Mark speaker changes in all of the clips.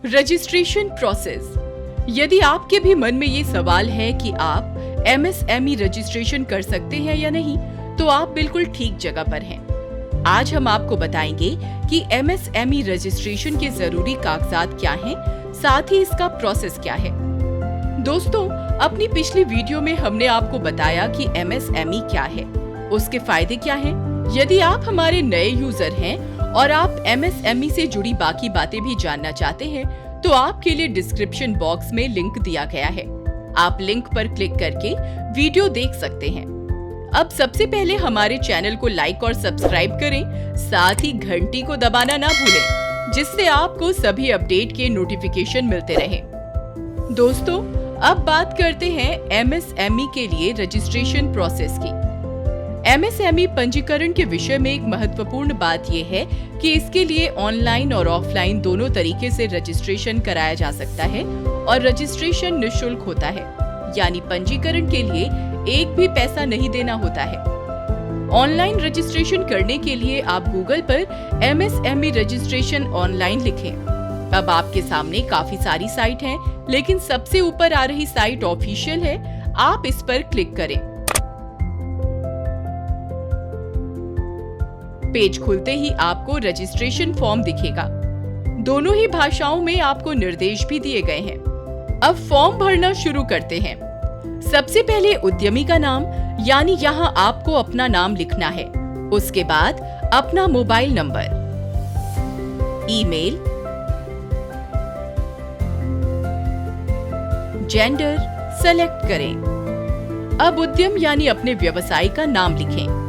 Speaker 1: Registration process. यदि आपके भी मन में ये सवाल है कि आप एमएसएमई रजिस्ट्रेशन कर सकते हैं या नहीं, तो आप बिल्कुल ठीक जगह पर हैं। आज हम आपको बताएंगे कि एमएसएमई रजिस्ट्रेशन के जरूरी कागजात क्या हैं, साथ ही इसका प्रोसेस क्या है। दोस्तों, अपनी पिछली वीडियो में हमने आपको बताया कि एमएसएमई क्या है, उसके फायदे क्या हैं। यदि आप हमारे नए यूजर हैं और आप एमएसएमई से जुड़ी बाकी बातें भी जानना चाहते हैं, तो आपके लिए डिस्क्रिप्शन बॉक्स में लिंक दिया गया है। आप लिंक पर क्लिक करके वीडियो देख सकते हैं। अब सबसे पहले हमारे चैनल को लाइक और सब्सक्राइब करें, साथ ही घंटी को दबाना ना भूलें, जिससे आपको सभी अपडेट के नोटिफिकेशन मिलते रहें। दोस्तों, अब बात करते हैं एमएसएमई के लिए रजिस्ट्रेशन प्रोसेस की। एमएसएमई पंजीकरण के विषय में एक महत्वपूर्ण बात यह है कि इसके लिए ऑनलाइन और ऑफलाइन दोनों तरीके से रजिस्ट्रेशन कराया जा सकता है और रजिस्ट्रेशन निःशुल्क होता है, यानी पंजीकरण के लिए एक भी पैसा नहीं देना होता है। ऑनलाइन रजिस्ट्रेशन करने के लिए आप गूगल पर एमएसएमई रजिस्ट्रेशन ऑनलाइन लिखें। अब आपके सामने काफी सारी साइट हैं, लेकिन सबसे ऊपर आ रही साइट ऑफिशियल है। आप इस पर क्लिक करें। पेज खुलते ही आपको रजिस्ट्रेशन फॉर्म दिखेगा। दोनों ही भाषाओं में आपको निर्देश भी दिए गए हैं। अब फॉर्म भरना शुरू करते हैं। सबसे पहले उद्यमी का नाम, यानी यहाँ आपको अपना नाम लिखना है। उसके बाद अपना mobile number, email, gender select करें। अब उद्यम यानी अपने व्यवसाय का नाम लिखें।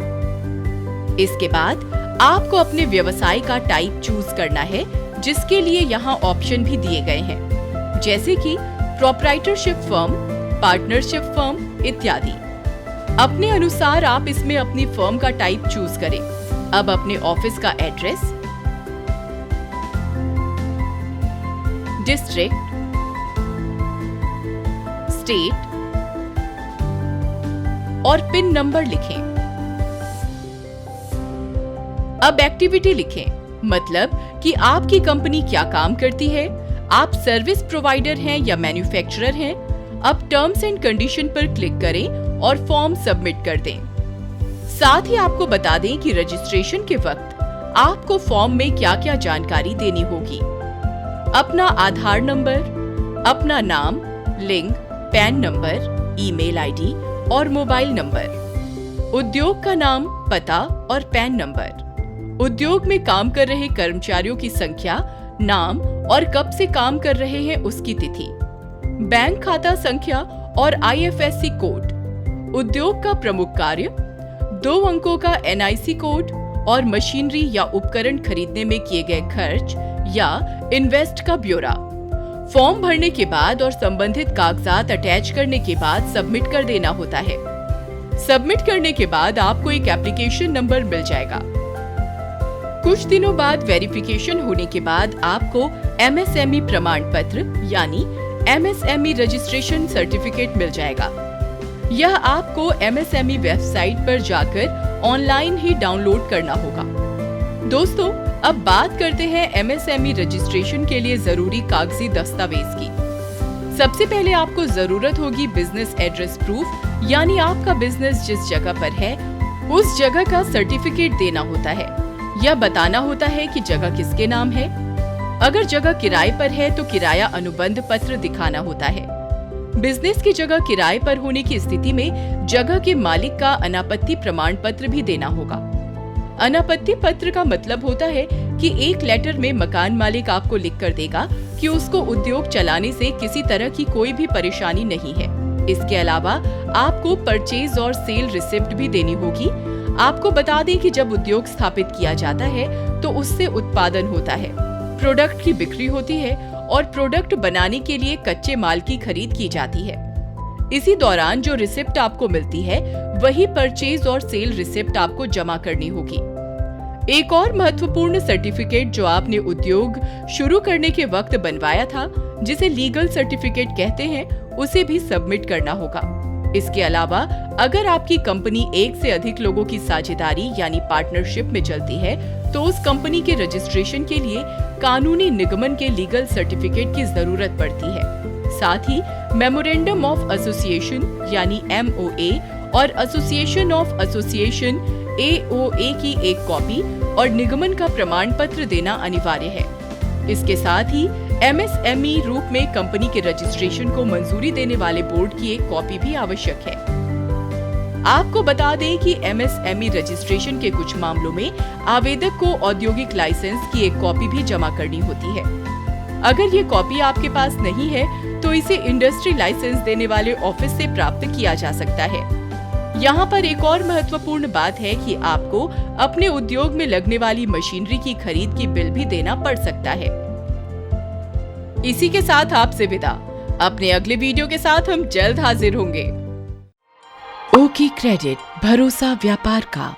Speaker 1: इसके बाद आपको अपने व्यवसाय का टाइप चूज करना है, जिसके लिए यहाँ ऑप्शन भी दिए गए हैं, जैसे कि प्रोप्राइटरशिप फर्म, पार्टनरशिप फर्म इत्यादि। अपने अनुसार आप इसमें अपनी फर्म का टाइप चूज करें। अब अपने ऑफिस का एड्रेस, डिस्ट्रिक्ट, स्टेट और पिन नंबर लिखें। अब एक्टिविटी लिखें, मतलब कि आपकी कंपनी क्या काम करती है। आप सर्विस प्रोवाइडर हैं या मैन्युफैक्चरर हैं। अब टर्म्स एंड कंडीशन पर क्लिक करें और फॉर्म सबमिट कर दें। साथ ही आपको बता दें कि रजिस्ट्रेशन के वक्त आपको फॉर्म में क्या-क्या जानकारी देनी होगी। अपना आधार नंबर, अपना नाम, लिंग, पैन नंबर, ईमेल आईडी और मोबाइल नंबर, उद्योग का नाम, पता और पैन नंबर, उद्योग में काम कर रहे कर्मचारियों की संख्या, नाम और कब से काम कर रहे हैं उसकी तिथि, बैंक खाता संख्या और आईएफएससी कोड, उद्योग का प्रमुख कार्य, 2 अंकों का एनआईसी कोड और मशीनरी या उपकरण खरीदने में किए गए खर्च या इन्वेस्ट का ब्यौरा। फॉर्म भरने के बाद और संबंधित कागजात अटैच करने के बाद सबमिट कर देना होता है। सबमिट करने के बाद आपको एक एप्लीकेशन नंबर मिल जाएगा। कुछ दिनों बाद वेरिफिकेशन होने के बाद आपको एमएसएमई प्रमाण पत्र यानी एमएसएमई रजिस्ट्रेशन सर्टिफिकेट मिल जाएगा। यह आपको एमएसएमई वेबसाइट पर जाकर ऑनलाइन ही डाउनलोड करना होगा। दोस्तों, अब बात करते हैं एमएसएमई रजिस्ट्रेशन के लिए जरूरी कागजी दस्तावेज की। सबसे पहले आपको जरूरत होगी बिजनेस एड्रेस प्रूफ, यानी आपका बिजनेस जिस जगह पर है उस जगह का सर्टिफिकेट देना होता है। यह बताना होता है कि जगह किसके नाम है। अगर जगह किराए पर है तो किराया अनुबंध पत्र दिखाना होता है। बिजनेस की जगह किराए पर होने की स्थिति में जगह के मालिक का अनापत्ति प्रमाण पत्र भी देना होगा। अनापत्ति पत्र का मतलब होता है कि एक लेटर में मकान मालिक आपको लिख कर देगा कि उसको उद्योग चलाने से किसी तरह की कोई भी परेशानी नहीं है। इसके अलावा आपको परचेज और सेल रिसिप्ट भी देनी होगी। आपको बता दें कि जब उद्योग स्थापित किया जाता है तो उससे उत्पादन होता है, प्रोडक्ट की बिक्री होती है और प्रोडक्ट बनाने के लिए कच्चे माल की खरीद की जाती है। इसी दौरान जो रिसिप्ट आपको मिलती है वही परचेज और सेल रिसिप्ट आपको जमा करनी होगी। एक और महत्वपूर्ण सर्टिफिकेट जो आपने उद्योग शुरू करने के वक्त बनवाया था, जिसे लीगल सर्टिफिकेट कहते हैं, उसे भी सबमिट करना होगा। इसके अलावा अगर आपकी कंपनी एक से अधिक लोगों की साझेदारी यानी पार्टनरशिप में चलती है तो उस कंपनी के रजिस्ट्रेशन के लिए कानूनी निगमन के लीगल सर्टिफिकेट की जरूरत पड़ती है। साथ ही मेमोरेंडम ऑफ एसोसिएशन यानी MOA और एसोसिएशन ऑफ एसोसिएशन AOA की एक कॉपी और निगमन का प्रमाण पत्र देना अनिवार्य है। इसके साथ ही MSME रूप में कंपनी के रजिस्ट्रेशन को मंजूरी देने वाले बोर्ड की एक कॉपी भी आवश्यक है। आपको बता दें कि MSME रजिस्ट्रेशन के कुछ मामलों में आवेदक को औद्योगिक लाइसेंस की एक कॉपी भी जमा करनी होती है। अगर ये कॉपी आपके पास नहीं है तो इसे इंडस्ट्री लाइसेंस देने वाले ऑफिस से प्राप्त किया जा सकता है। यहाँ पर एक और महत्वपूर्ण बात है कि आपको अपने उद्योग में लगने वाली मशीनरी की खरीद की बिल भी देना पड़ सकता है। इसी के साथ आपसे विदा। अपने अगले वीडियो के साथ हम जल्द हाजिर होंगे। ओके क्रेडिट, भरोसा व्यापार का।